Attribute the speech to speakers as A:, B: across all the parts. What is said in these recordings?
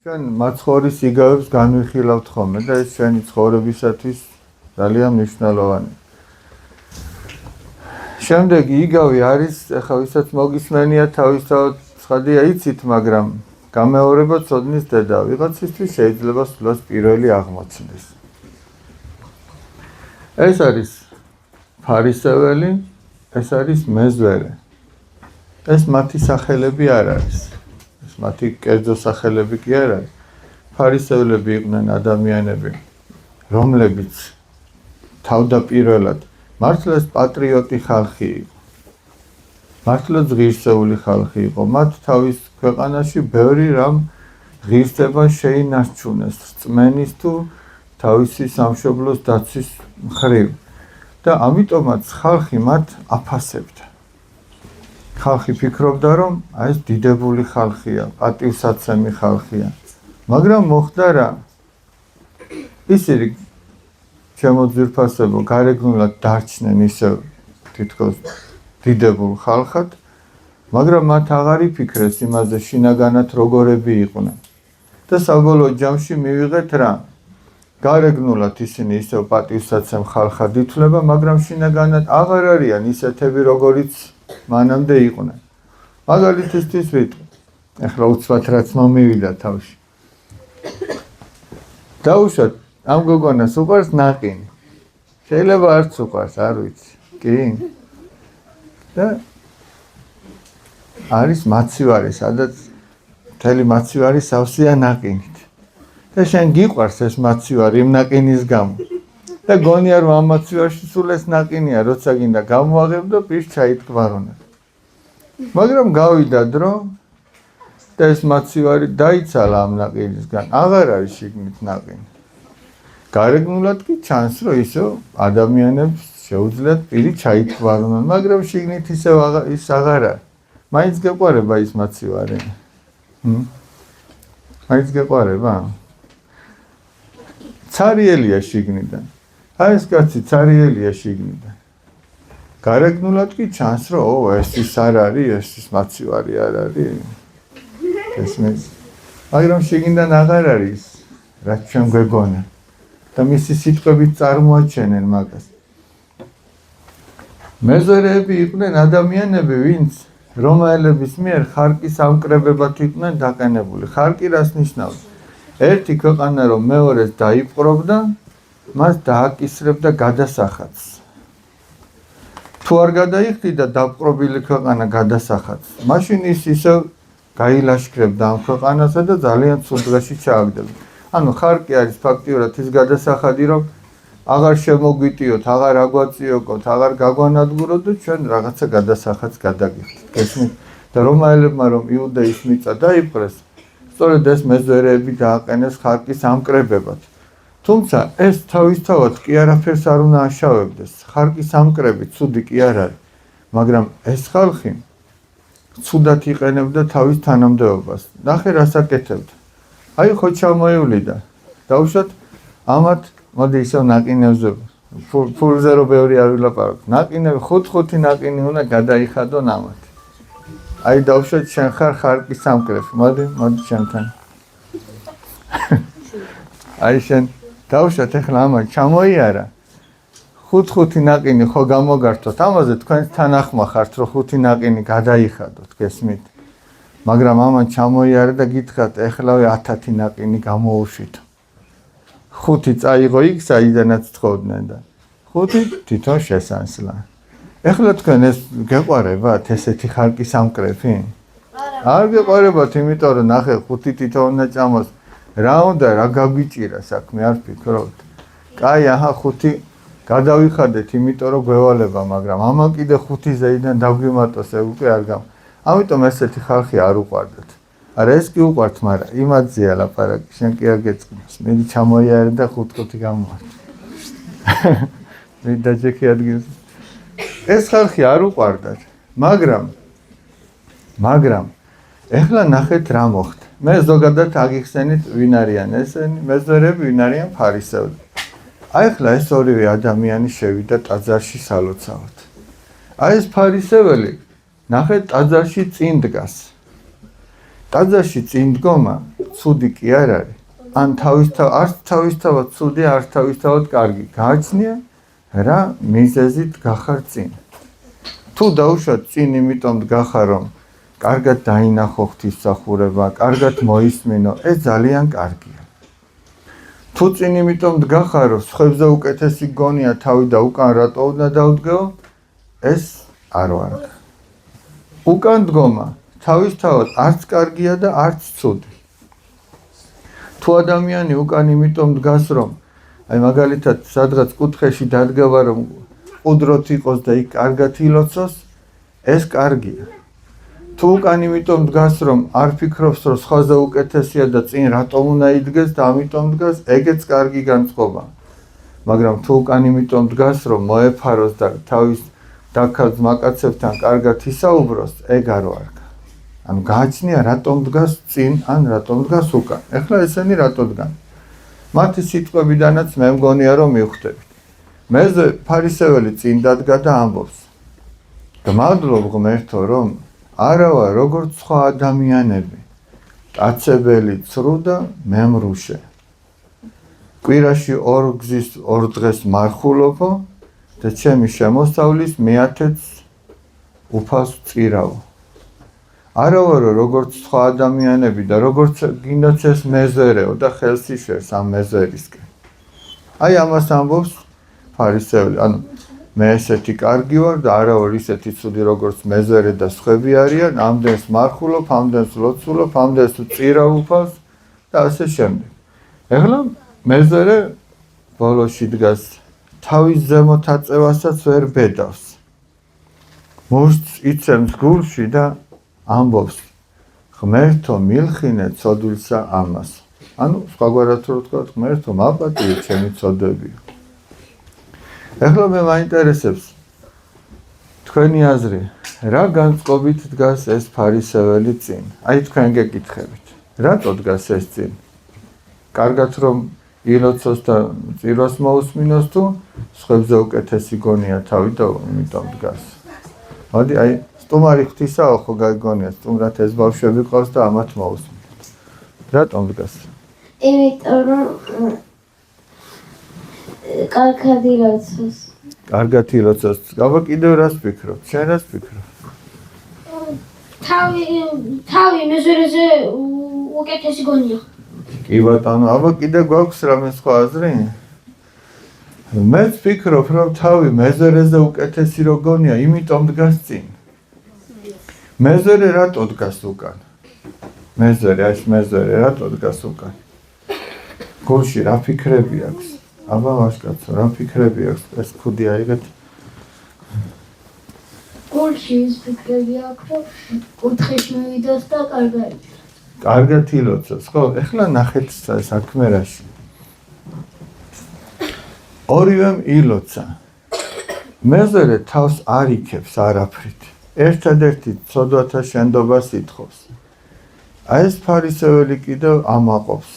A: თქვენ მაცხოვრის იგავებს განვიხილავთ ხოლმე და ეს ჩვენი ცხოვრებისათვის ძალიან მნიშვნელოვანია. შემდეგი იგავი არის, ახლა ვისაც მოგისმენია თავისთავად ცხადია იცით, მაგრამ გამეორება ცოდნის დედა. ვიღაცისთვის შეიძლება სულაც პირველი აღმოჩნდეს. ეს არის ფარისეველი, ეს არის მეზვერე. ეს მათი სახელები არ არის. ეს მათი კერძო სახელები კი არ არის. ფარისევლები იყვნენ ადამიანები, რომლებიც თავდაპირველად მართლაც პატრიოტი ხალხი იყო. მართლაც ღირსეული ხალხი იყო. მათ თავის ქვეყანაში ბევრი რამ ღირსება შეინარჩუნეს რწმენის თუ თავისი სამშობლოს დაცვის მხრივ. და ამიტომაც ხალხი მათ აფასებდა. ხალხი ფიქრობდა, რომ ეს დიდებული ხალხია, პატივსაცემი ხალხია. მაგრამ მოხდა რა? ისინი ჩემო ძვირფასებო გარეგნულად დარჩნენ ისევ თითქოს დიდებულ ხალხად, მაგრამ მათ აღარ იფიქრეს იმაზე შინაგანად როგორები იყვნენ. და საბოლოო ჯამში მივიღეთ რა? გარეგნულად ისინი ისევ პატივსაცემ ხალხად ითვლება, მაგრამ შინაგანად აღარ არიან ისეთები, როგორიც მანამდე იყვნენ. მაგალითისთვის ვიტყვი. ახლა უცბად რაც მომივიდა თავში. დაუშვათ, ამ გოგონას უყვარს ნაყინი. შეიძლება არც უყვარს, არ ვიცი. კი? და არის მაცივარი, სადაც მთელი მაცივარი სავსეა ნაყინით. და შენ გიყვარს ეს მაცივარი იმ ნაყინის გამო. და გონია რომ ამ მაცივარში სულ ეს ნაყინია, როცა გინდა გამოაღებ და პირს ჩაიტკბარონა. მაგრამ გავიდა დრო და ეს მაცივარი დაიცალა ამ ნაყინისგან. აღარ არის შიგნით ნაყინი. გარეგნულად კი ჩანს, რომ ისევ ადამიანებს შეუძლიათ პირი ჩაიტკბარონონ, მაგრამ შიგნით ისევ ის აღარ არის. მაინც გეყვარება ის მაცივარი? მაინც გეყვარება? ცარიელია შიგნიდან. აი ეს კაცი ცარიელია შიგნიდან. გარეგნულად კი ჩანს, რომ ეს ის არ არის, ეს ის მაცივარი არ არის. ესმის. მაგრამ შიგნიდან აღარ არის, რაც ჩვენ გვეგონა. და მისი სიტყვებით წარმოაჩენენ მაგას. მეზვერეები იყვნენ ადამიანები, ვინც რომაელების მიერ ხარკის ამკრებებად იყვნენ დაყენებული. ხარკი რას ნიშნავს? ერთი ქვეყანა რომ მეორეს დაიპყრობდა, მას დააკისრებდა გადასახადს. თუ არ გადაიხდიდა დაპყრობილი ქვეყანა გადასახადს, მაშინ ის ისევ გაილაშქრებდა ამ ქვეყანასა და ძალიან ცუდ დღეში ჩააგდებდა. ანუ ხარკი არის ფაქტიურად ის გადასახადი, რომ აღარ შემოგვიტიოთ, აღარ აგვაწიოკოთ, აღარ გაგვანადგუროთ და ჩვენ რაღაცა გადასახადს გადაგიხდით. გესმით? და რომაელებმა რომ იუდეის მიწა დაიპყრეს, სწორედ ეს მეზვერეები დააყენეს ხარკის ამკრებებად. თუმცა ეს თავისთავად კი არაფერს არ უნდა აშავებდეს. ხარკის ამკრები ცუდი კი არ არის, მაგრამ ეს ხალხი ცუდად იყენებდა თავის თანამდებობას. ნახე რას აკეთებდა. აი ხო ჩამოივლიდა. დაუშვათ ამათ მოდი ისევ ნაყინებზე ფულზე რო ბევრი არ ვილაპარაკ. ნაყინები 5 ნაყინი უნდა გადაიხადონ ამათ. აი დაუშვათ შენ ხარ ხარკის ამკრები. მოდი შენთან. აი შენ დაუშვათ ახლა ამათ ჩამოიარა. 5 ნაყინი ხო გამოგართოთ. ამაზე თქვენს თანახმა ხართ რომ 5 ნაყინი გადაიხადოთ, გესმით? მაგრამ ამან ჩამოიარა და გითხრათ ეხლავე 10 ნაყინი გამოუშვით. 5 წაიღო იქ საიდანაც თხოვდნენ და 5 თვითონ შესანსლა. ეხლა თქვენ ეს გეყვარებათ ესეთი ხარკის ამკრები? არ გეყვარებათ, იმიტომ რომ ნახე 5 თვითონ უნდა ჭამოს. რა უნდა რა გაგვიჭირა საქმე, არ ფიქრობთ? კაი, აჰა 5 გადავიხადეთ, იმიტომ რომ გვევალება, მაგრამ ამან კიდე 5 ზეიდან დაგვიმატოს, უკვე არ გამ. ამიტომ ესეთი ხალხი არ უყვარდათ. არა ეს კი უყვართ, მაგრამ იმათზეა ლაპარაკი, შენ კი არ გეწყნოს. მე ჩამოიარე და 5 გამოვართ. მე დაჯექი ადგილს. ეს ხალხი არ უყვარდათ, მაგრამ ეხლა ნახეთ რა მოხდა. მე ზოგადად აგიხსენით ვინ არიან ესენი მეზვერეები, ვინ არიან ფარისევლები. აი ეხლა ეს ორივე ადამიანი შევიდა ტაძარში სალოცავად. აი ეს ფარისეველი ნახეთ ტაძარში წინ დგას. ტაძარში წინ დგომა ცუდი კი არ არის. ან არც თავისთავად ცუდი, არც თავისთავად კარგი. გააჩნია რა მიზეზით გახარ წინ. თუ დაუშვათ წინ იმიტომ დგახარ, რომ კარგად დაინახო ღვთისმსახურება, კარგად მოისმინო, ეს ძალიან კარგია. თუ წინ იმიტომ დგახარ, რომ სხვებზე უკეთესი გონია თავი და უკან რატო უნდა დავდგეო, ეს არ ვარ. უკან დგომა თავისთავად არც კარგია და არც ცუდი. თუ ადამიანი უკან იმიტომ დგას, რომ აი მაგალითად სადღაც კუთხეში დადგება, რომ ყუდროთ იყოს და იქ კარგად ილოცოს, ეს კარგია. თუ უკან იმიტომ დგას, რომ არ ფიქრობს, რომ სხვაზე უკეთესია და წინ რატომ უნდა იდგეს და ამიტომ დგას, ეგეც კარგი განწყობა. მაგრამ თუ უკან იმიტომ დგას, რომ მოეფაროს და თავის დაქალ მაკაცებთან კარგად ისაუბროს, ეგ არ ვარ. ანუ გააჩნია რატომ დგას წინ ან რატომ დგას უკან. ეხლა ესენი რატო დგან? მათი სიტყვებიდანაც მე მგონია რომ მივხვდებით. მეზე ფარისეველი წინ დადგა და ამბობს. გმადლობ ღმერთო, რომ არა ვარ როგორც სხვა ადამიანები, კაცებელი, ცრუ და მემრუშე. კვირაში 2 გზის 2 დღეს მარხულობო და ჩემი შემოსავლის მეათეც უფალს წირავ. არა ვარო როგორც სხვა ადამიანები და როგორც გინდაც ეს მეზერეო და ხელს იშერს ამ მეზერისკენ. აი ამას ამბობს ფარისეველი, ანუ მე ესეთი კარგი ვარ და არა ვარ ისეთი ცუდი როგორც მეზერე და სხვები არიან, ამდენს მარხულობ, ამდენს ლოცულობ, ამდენს წირავ უფალს და ასე შემდეგ. ეხლა მეზერე ბოლოში დგას, თავის ზემოთ აწევასაც ვერ ბედავს. მუშტს იცემს გულში და ამბობს, ღმერთო მილხინე ცოდვილსა ამას. ანუ სხვაგვარად რო თქვა, ღმერთო მაპატიე ჩემი ცოდებიო. ეხლა მე მაინტერესებს თქვენი აზრი, რა განწყობით დგას ეს ფარისეველი წინ? აი თქვენ გეკითხებით, რატო დგას ეს წინ? კარგად რომ ილოცოს და წირვას მოусმინოს თუ სხვებზე უკეთესი გონია თავი და იმიტომ დგას. მოდი აი სტუმარი ღვთისაო ხო გაგონია, სტუმრად ეს ბავშვები ყავს და ამათ მოусმინოთ. რატომ დგას?
B: იმიტომ რომ კარგად ილოცოს.
A: კარგად ილოცოს. გაბა კიდევ რას ფიქრობ? შენ რას ფიქრობ?
B: თავი მეზერეზე უკეთესი გონია.
A: კი ბატონო, აბა კიდე გვაქვს რამე სხვა აზრი? მეც ფიქრობ, რომ თავი მეზერეზე უკეთესი რო გონია, იმიტომ დგას წინ. მეზერე რატო დგას უკან? მეზერე რატო დგას უკან? გულში რა ფიქრები აქვს? აბა ვასკაცო, რა ფიქრები აქვს? ეს ქუდი აიღეთ.
B: გულში ის ფიქრები აქვს, რომ კუთხეში მივიდოს და კარგად.
A: კარგად ილოცოს, ხო? ეხლა ნახეთ საქმე რაში. ორივემ ილოცა. მეზერე თავს არ იქებს არაფრით. ერთადერთი ცოდვათა შენდობას ითხოვს. აი ეს ფარისეველი კიდევ ამაყობს.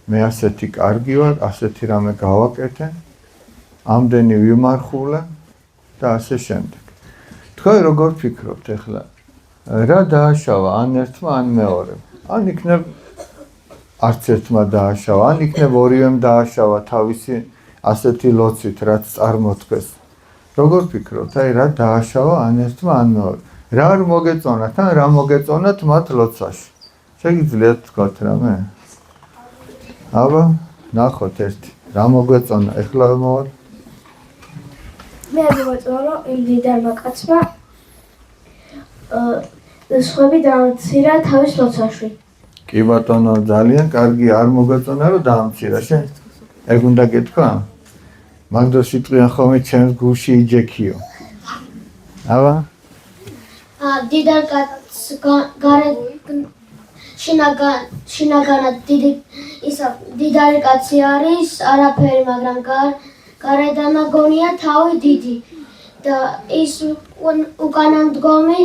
A: მე ასეთი კარგი ვარ, ასეთი რამე გავაკეთე, ამდენი ვიმარხულე და ასე შემდეგ. თქვენ როგორ ფიქრობთ ეხლა? რა დააშავა ან ერთმა ან მეორემ? ან იქნებ არც ერთმა დააშავა, ან იქნებ ორივემ დააშავა თავისი ასეთი ლოცვით, რაც წარმოთქვეს. როგორ ფიქრობთ? აი რა დააშავა ან ერთმა ან მეორე? რა არ მოგეწონათ ან რა მოგეწონათ მათ ლოცვაში? შეგიძლიათ თქვათ რამე? აბა, ნახოთ ერთი. რა მოგვეწონა? ეხლა მოვალ.
B: მე არ მოწონა, რომ იმ დიდარმა კაცმა სხვები დაამცირა თავის ლოცვაში.
A: კი ბატონო, ძალიან კარგი, არ მოგეწონა, რომ დაამცირა შენ. ეგ უნდა გეთქვა? მაგდო სიტყვიან ხოლმე ჩემს გულში იჯექიო. აბა?
B: დიდარ კაცს შინაგანად დიდარი კაცი არის, არაფერი, მაგრამ გარედან გონია თავი დიდი და ის უკანამდგომი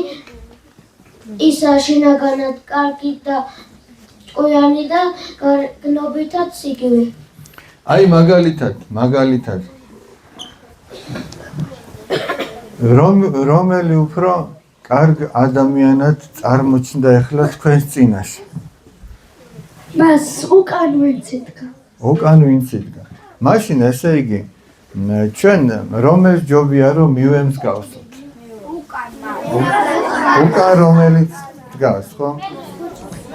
B: ისა შინაგანად კარგი და ჭკვიანი და გნობითაც იგივე.
A: აი მაგალითად რომელი უფრო კარგ ადამიანად წარმოჩნდა ახლა თქვენს წინაშე.
B: მას უკან ვინც იდგა.
A: უკან ვინც იდგა. მაშინ ესე იგი ჩვენ რომელ ჯობია რომ მივემსგავსოთ? უკან რომელიც დგას, ხო?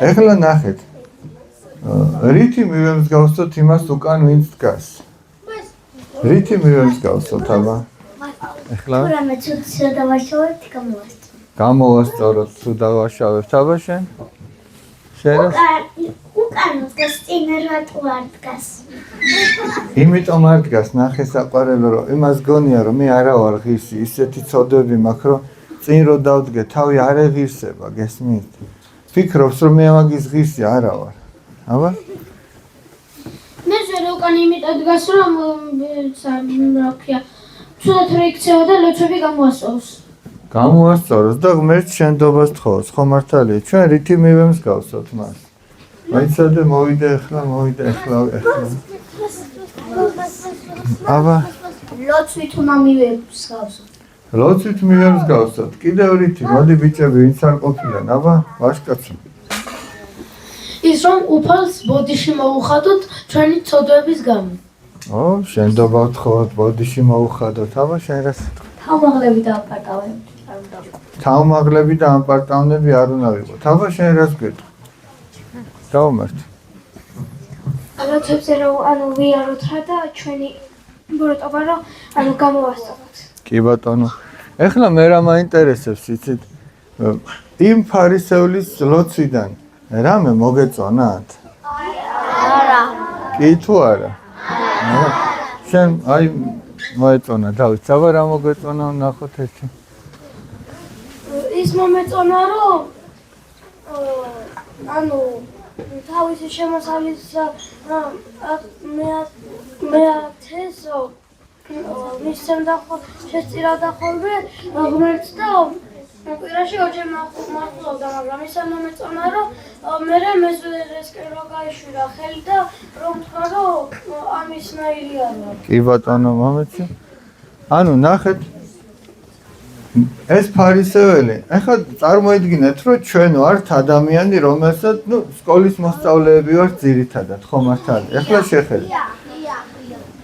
A: ახლა ნახეთ. რითი მივემსგავსოთ იმას უკან ვინც დგას? რითი მივემსგავსოთ, აბა? ახლა
B: რამე ცუცია დავაშავებთ გამოვასწოროთ.
A: გამოვასწოროთ თუ დავაშავებთ, აბა შენ? შენ
B: უკან დგას წინ რატო არ დგას?
A: იმიტომ არ დგას, ნახე საყვარელო, რომ იმას გონია რომ მე არა ვარ ღირსი, ისეთი ცოდვები მაქვს რომ წინ რო დავდგე, თავი არ ეღირსება, გესმით? ფიქრობს რომ მე ამაგის ღირსი არა ვარ. აბა?
B: მე ზერ უკან იმიტომ დგას რომ რა ქვია, ცუდად რა იქცევა და ლოცვები გამოასწოროს.
A: გამოასწოროს და ღმერთს შენდობას თხოვს, ხო მართალია? ჩვენ რითი მივემსგავსოთ მას? მაიცადე მოვიდე ახლა. აბა,
B: ლოცვით უნდა მივემსგავსოთ.
A: ლოცვით მივემსგავსოთ. კიდევ რითი? მოდი ბიჭები, ვინც არ ყოფილან, აბა, ვაშკაცო.
C: ის რომ უფალს ბოდიში მოუხადოთ ჩვენი ცოდვების გამო.
A: შენდობა ვთხოვოთ, ბოდიში მოუხადოთ. აბა, შენ რას?
B: თავმაღლები დააპარტავებთ.
A: თავმაღლები და ამპარტავნები არ უნდა ვიყოთ. აბა, შენ რას გვეტყვი? დავუმართ.
B: ლოცვებზე რომ ვიაროთ რა და ჩვენი ბოროტობა რომ გამოვასწოროთ.
A: კი ბატონო. ეხლა მე რა მაინტერესებს, იცით? იმ ფარისევლის ლოცვიდან რამე მოგეწონათ?
B: არა.
A: კი თუ არა? არა. შენ აი მოეწონა, დავით, აბა რა მოგეწონა, ნახოთ ერთი.
B: ის მომეწონა რომ თავისი შემოსავლის მეათეს მისცემდა შესწირავდა ხოლმე ღმერთს და კვირაში ორჯერ მახულობდა, მაგრამ ისა მომეწონა რომ მერე მეზვერესკენ რო გაიშვირა ხელი და რომ თქვა რომ ამისნაირი არა.
A: კი ბატონო, მომეწი. ანუ ნახეთ ეს ფარისეველი, ახლა წარმოიდგინეთ, რომ ჩვენ ვართ ადამიანი, რომელსაც, სკოლის მოსწავლეები ვართ ძირითადად, ხო მართალია? ახლა შეხედეთ.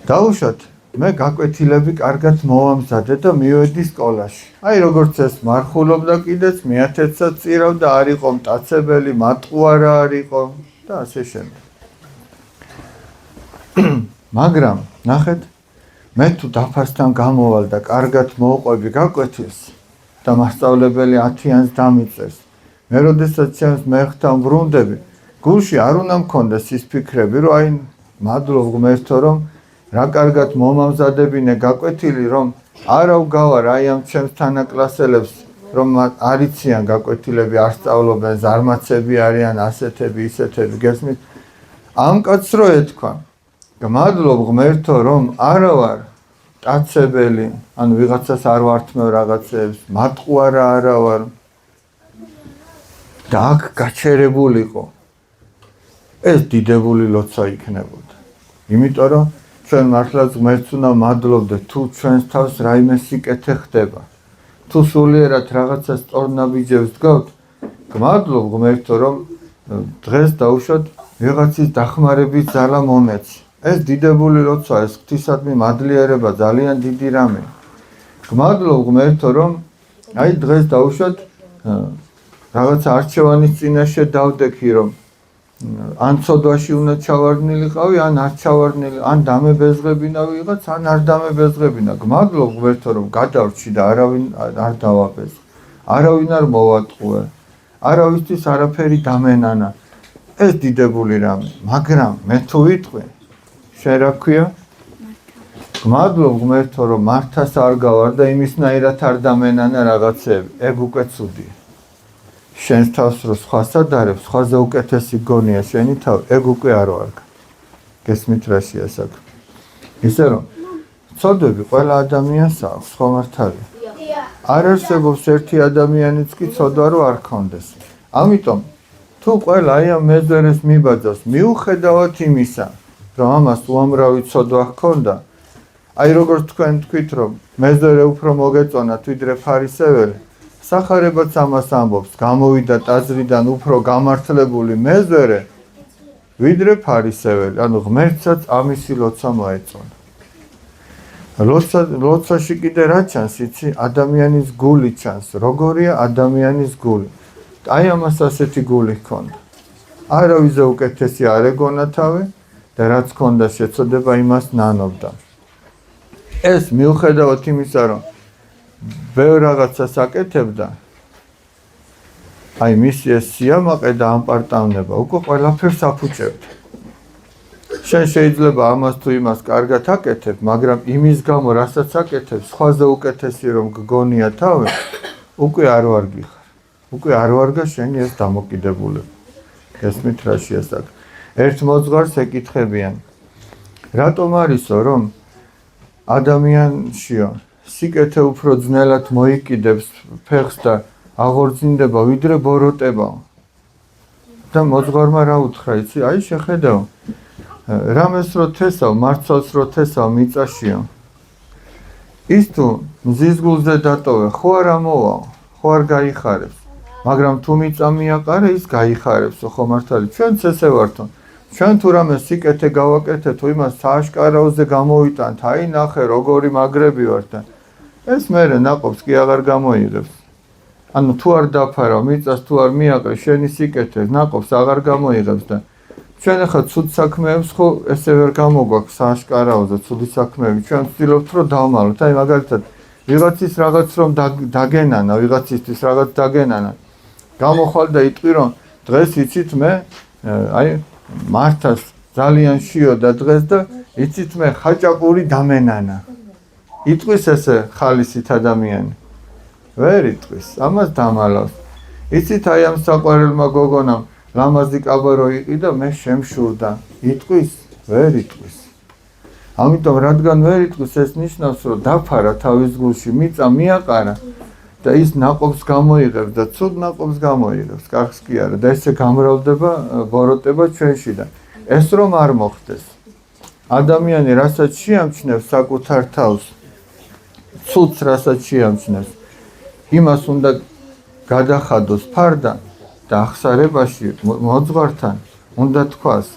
A: დაუშვათ, მე გაკვეთილები კარგად მოვამზადე და მივედი სკოლაში. აი როგორც ეს მარხულობდა კიდეც, მეათეცად წირავდა, არ იყო მტაცებელი, მატყუარა არ იყო და ასე შემდეგ. მაგრამ, ნახეთ, მე თუ დაფასთან გამოვალ და კარგად მოვყვები გაკვეთილს და მასწავლებელი 10-იანს დამიწერს. მე როდესაც ჩემს მეხთან ვრუნდები, გულში არ უნდა მქონდეს ის ფიქრები, რომ აი მადლობ ღმერთო, რომ რა კარგად მომამზადებინე გაკვეთილი, რომ არა ვგავარ აი ამ ჩემს თანაკლასელებს, რომ არ იციან გაკვეთილები, არ სწავლობენ, ზარმაცები არიან, ასეთები, ისეთები, გესმით? ამ კაცს რო ეთქვა, მადლობ ღმერთო, რომ არა ვარ მტაცებელი, ანუ ვიღაცას არ ვართმევ რაღაცებს, მატყუარა არა ვარ. და აქ გაჩერებულიყო. ეს დიდებული ლოცვა იქნებოდა. იმიტომ რომ ჩვენ მართლაც ღმერთს უნდა მადლობდეთ, თუ ჩვენს თავს რაიმე სიკეთე ხდება. თუ სულიერად რაღაცა სწორნაბიჯებს დგავთ, გმადლობ ღმერთო, რომ დღეს დაუშვათ ვიღაცის დახმარების ძალა მომეც. ეს დიდებული ლოცვა, ეს ღვთისადმი მადლიერება ძალიან დიდი რამე. გმადლობ ღმერთო, რომ აი დღეს დაუშვათ რაღაცა არჩევანის წინაშე დავდექი, რომ ან ცოდვაში უნდა ჩავარდნილიყავი, ან არ ჩავარდნილი, ან დამებეზღებინა ვიღაც, ან არ დამებეზღებინა. გმადლობ ღმერთო, რომ გადავრჩი და არავინ არ დავაბეზღ. არავინ არ მოვატყუე. არავისთვის არაფერი დამენანა. ეს დიდებული რამე. მაგრამ მე თუ ვიტყვი, შენ რა ქვია? გმადლობ ღმერთო, რომ მართას არ გავარ და იმისნაირად არ დამენანა რაღაცები. ეგ უკვე ცუდია. შენს თავს რო სხვას ადარებს, სხვაზე უკეთესი გონია შენი თავი, ეგ უკვე არ ვარ. გესმით რაშია საქმე? ისე რომ ცოდვები ყველა ადამიანს აქვს, ხო მართალია? არ არსებობს ერთი ადამიანიც კი ცოდვა რო არ ქონდეს. ამიტომ თუ ყველა აი ამ მეზვერეს მიბაძავს, მიუხედავად იმისა, რომ ამას უამრავი ცოდვა ჰქონდა, აი როგორც თქვენ თქვით, რომ მეზვერე უფრო მოგეწონათ ვიდრე ფარისეველი, სახარებაც ამას ამბობს, გამოვიდა ტაძრიდან უფრო გამართლებული მეზვერე, ვიდრე ფარისეველი, ანუ ღმერთსაც ამისი ლოცა მოეწონა. ლოცაში კიდე რა ჩანს, იცი? ადამიანის გული ჩანს. როგორია ადამიანის გული? აი ამას ასეთი გული ჰქონდა. არავიზე უკეთესი არ ეგონა თავი და რაც ჰქონდა შეწოდება იმას ნანობდა. ეს მიუხედავად იმისა, რომ ბევრ რაღაცას აკეთებდა, აი მისი ეს სიამაყე და ამპარტავნება უკვე ყველაფერს აფუჭებდა. შენ შეიძლება ამას თუ იმას კარგად აკეთებ, მაგრამ იმის გამო, რასაც აკეთებ, სხვაზე უკეთესი რომ გგონია თავი, უკვე არ ვარ გიხარ. უკვე არ ვარგა შენი ეს დამოკიდებულება. გესმით რა შეასაკ. ერთ მოძღვარს ეკითხებიან, რატომ არისო, რომ ადამიანშიო სიკეთე უფრო ძნელად მოიკიდებს ფეხს და აღორძინდება, ვიდრე ბოროტებაო. და მოძღვარმა რა უთხრა, იცი? აი შეხედავ. რამეს რო თესავ, მარცვალს რო თესავ მიწაშიო. ის თუ მზის გულზე დატოვე, ხო არ ამოვაო, ხო არ გაიხარებს. მაგრამ თუ მიწა მიაყარე, ის გაიხარებსო, ხო მართალი? ჩვენც ესე ვართო. ჩვენ თუ რამე სიკეთე გავაკეთეთ, თუ იმას სააშკარაოზე გამოვიტანთ, აი ნახე როგორი მაგრები ვართ და ეს მერე ნაყოფს კი აღარ გამოიღებს. ანუ თუ არ დაფარავ, მიწას თუ არ მიაყრე, შენი სიკეთე ნაყოფს აღარ გამოიღებს და ჩვენ ახლა ცუდ საქმეებს ხო ესე ვერ გამოგვაქვს სააშკარაოზე ცუდი საქმეები. ჩვენ ვცდილობთ რომ დავმალოთ. აი მაგალითად ვიღაცის რაღაც რომ დაგენანა, ვიღაცისთვის რაღაც დაგენანა. გამოხვალ და იტყვი რომ დღეს იცით მე აი მართას ძალიან შიოდა დღეს და იცით მე ხაჭაპური დამენანა. იტყვის ესე ხალისით ადამიანი? ვერ იტყვის, ამას დამალავს. იცით აი ამ საყვარელმა გოგონამ ლამაზი კაბარო იყიდა, მე შემშურდა. იტყვის? ვერ იტყვის. ამიტომ რადგან ვერ იტყვის, ეს ნიშნავს რომ დაფარა თავის გულში, მიწა მიაყარა და ის ნაყოფს გამოიღებს და ცუდ ნაყოფს გამოიღებს, კარგს კი არა და ესე გამრავლდება ბოროტება ჩვენში და ეს რომ არ მოხდეს. ადამიანი რასაც შეამჩნევს საკუთარ თავს, ცუდს რასაც შეამჩნევს, იმას უნდა გადახადოს ფარდა და ახსარებაში მოძღვართან უნდა თქვას,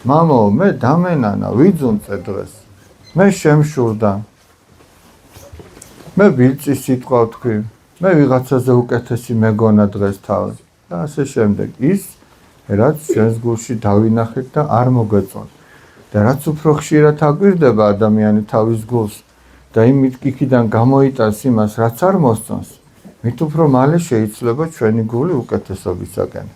A: მამო, მე დამენანა, ვიძუნწე დღეს, მე შემშურდა, მე ბილწი სიტყვა ვთქვი, მე ვიღაცაზე უკეთესი მეგონა დღეს თავი და ასე შემდეგ. ის რაც ჩვენს გულში დავინახეთ და არ მოგვეწონს და რაც უფრო ხშირად აკვირდება ადამიანი თავის გულს და იმით იქიდან გამოიტანს იმას, რაც არ მოსწონს, მით უფრო მალე შეიძლება ჩვენი გული უკეთესობისაკენ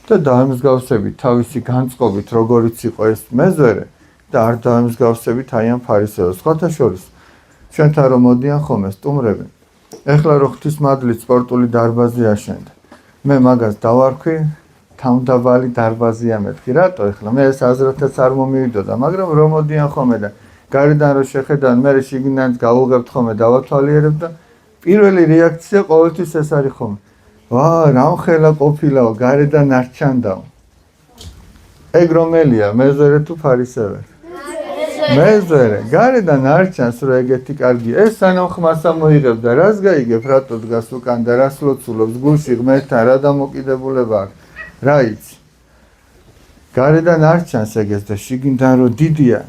A: და დაემსგავსებით თავისი განწყობით, როგორიც იყო ეს მეზვერე და არ დაემსგავსებით აი ამ ფარისეველს. სხვათა შორის ჩვენთან რომ მოდიან ხოლმე სტუმრები, ეხლა რო ღვთისმადლით სპორტული დარბაზი აშენდა, მე მაგას დავარქვი, თავდაბალი დარბაზია მეთქი, რატო ეხლა? მე ეს აზრითაც არ მომივიდოდა, მაგრამ რომ მოდიან ხოლმე და გარედან რო შეხედან, მე შიგნიდან გავუღებთ ხოლმე, დავათვალიერებ და პირველი რეაქცია ყოველთვის ეს არის ხოლმე. ვა, რამხელა ყოფილაო, გარედან არ ჩანდაო. ეგ რომელია, მეზვერე თუ ფარისეველი? მეზვერე, გარედან არ ჩანს რომ ეგეთი კარგი. ეს სანამ ხმასა მოიღებ და რას გაიგებ, რატო დგას უკან და რას ლოცულობს გულში ღმერთთან, რა დამოკიდებულება აქვს, რა იცი? გარედან არ ჩანს ეგეს და შიგნიდან რომ დიდია,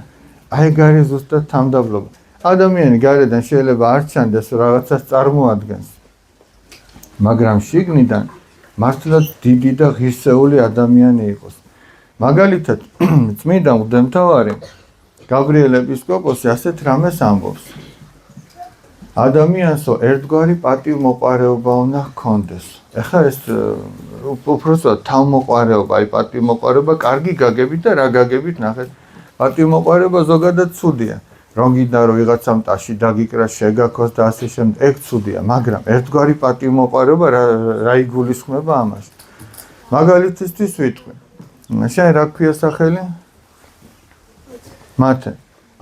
A: აი ეგ არის ზუსტად თამდაბლობა. ადამიანი გარედან შეიძლება არ ჩანდეს რომ რაღაცას წარმოადგენს, მაგრამ შიგნიდან მართლაც დიდი და ღირსეული ადამიანი იყოს. მაგალითად, წმინდა მღვდელმთავარი გაბრიელ ეპისკოპოსი ასეთ რამეს ამბობს. ადამიანსო ერთგვარი პატივმოყვარეობა უნდა ჰქონდეს. ეხლა ეს უпростоად თავმოყვარეობა, აი პატივმოყვარეობა, კარგი გაგებით და რა გაგებით ნახეთ. პატივმოყვარეობა ზოგადად ცუდია. რომ გინდა რომ ვიღაცამ ტაში დაგიკრა, შეგაქოს და ასე შემდეგ, ეგ ცუდია, მაგრამ ერთგვარი პატივმოყვარეობა რა იგულისხმება ამაში. მაგალითისთვის ვიტყვი. შენ რა ქვია სახელი? მათე.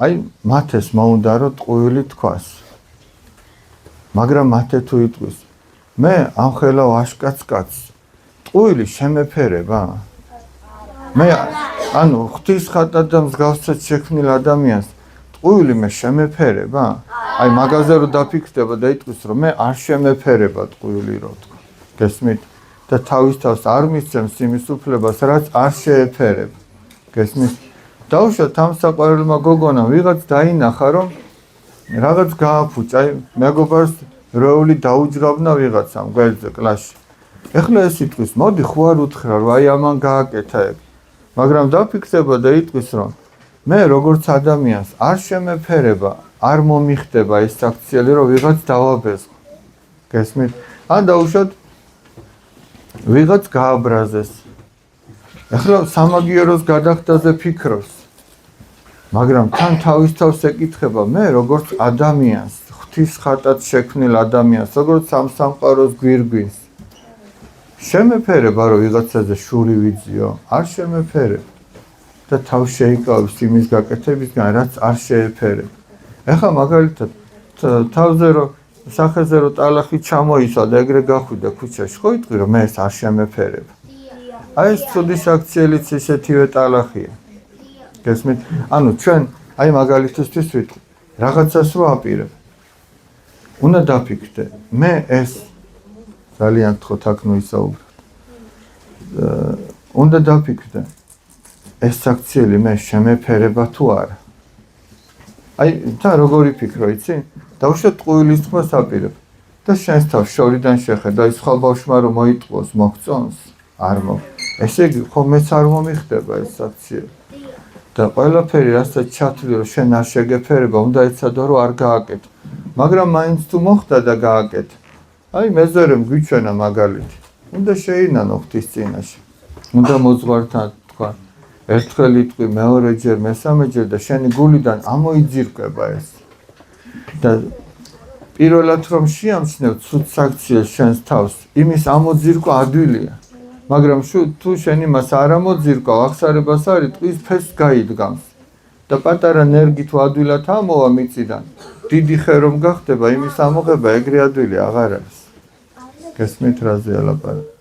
A: აი მათეს მოუნდა რომ ტყუილი თქვას. მაგრამ მათე თუ იტყვის, მე ამხელა ვაშკაც კაცს, ტყუილი შემეფერება. მე ანუ ღვთის ხატად და მსგავსად შექმნილ ადამიანს ტყუილი მე შემეფერება? აი მაგაზე რომ დაფიქრდება და იტყვის რომ მე არ შემეფერება ტყუილი რო თქვა. გესმით? და თავის თავს არ მისცემს იმის უფლებას, რაც არ შეეფერება. გესმით? დაუშვათ ამ საყვარელმა გოგონამ ვიღაც დაინახა, რომ რაღაც გააფუჭა, აი მეგობარს რეული დაუჯრაბნა ვიღაცამ გვერდზე კლასში. ეხლა ეს იტყვის, მოდი ხო არ უთხრა, რომ აი ამან გააკეთა ეგ. მაგრამ დაფიქრდება და იტყვის, რომ მე როგორც ადამიანს არ შემეფერება, არ მომიხდება ეს საქციელი, რომ ვიღაც დავაბეზღო. გესმით? ან დაუშვათ ვიღაც გააბრაზეს. ეხლა სამაგიეროს გადახდაზე ფიქრობს. მაგრამ თან თავის თავს ეკითხება, მე როგორც ადამიანს, ღვთის ხატად შექმნილ ადამიანს, როგორც სამსამყაროს გვირგვინს, შემეფერება, რომ ვიღაცაზე შური ვიძიო? არ შემეფერება. და თავს შეიკავებს იმის გაკეთებისგან, რაც არ შეეფერება. ეხლა მაგალითად თავზე რომ სახეზე რომ ტალახი ჩამოისვა და ეგრე გახვიდა ქუჩაში, ხო იტყვი რომ მე ეს არ შემეფერება. აი ეს ცუდი საქციელიც ისეთივე ტალახია. გესმით? ანუ ჩვენ აი მაგალითისთვის ვიტყვი, რაღაცას რო აპირებ. უნდა დაფიქრდე, მე ეს ძალიან თქო აქ ნუისაუბროთ. უნდა დაფიქრდე, ეს საქციელი მე შემეფერება თუ არა. აი თან როგორი ფიქრო, იცი? დავუშვათ ტყუილის თქმას აპირებ და შენს თავს შორიდან შეხედა, ის სხვა ბავშვმა რომ მოიტყოს, მოგწონს? არ მოგ. ესე იგი, ხო მეც არ მომიხდება ეს საქციელი. და ყველაფერი რასაც ჩათვლი რომ შენ არ შეგეფერება, უნდა ეცადო რომ არ გააკეთო. მაგრამ მაინც თუ მოხდა და გააკეთე. აი მეზერემ გვიჩვენა მაგალითი. უნდა შეინანო ღვთის წინაშე. უნდა მოძღვართან თქვა. ერთხელ იტყვი, მეორეჯერ, მესამეჯერ და შენი გულიდან ამოიძირკვება ეს. და პირველად რომ შეამჩნევ ცუდ საქციელს შენს თავს, იმის ამოძირკვა ადვილია. მაგრამ თუ შენ იმას არ ამოძირკავ, აღსარებას არ იტყვის, ფესს გაიდგამს. და პატარა ნერგი თუ ადვილად ამოვა მიწიდან, დიდი ხე რომ გახდება, იმის ამოღება ეგრე ადვილი აღარ არის. გესმით რაზე ალაპარაკი?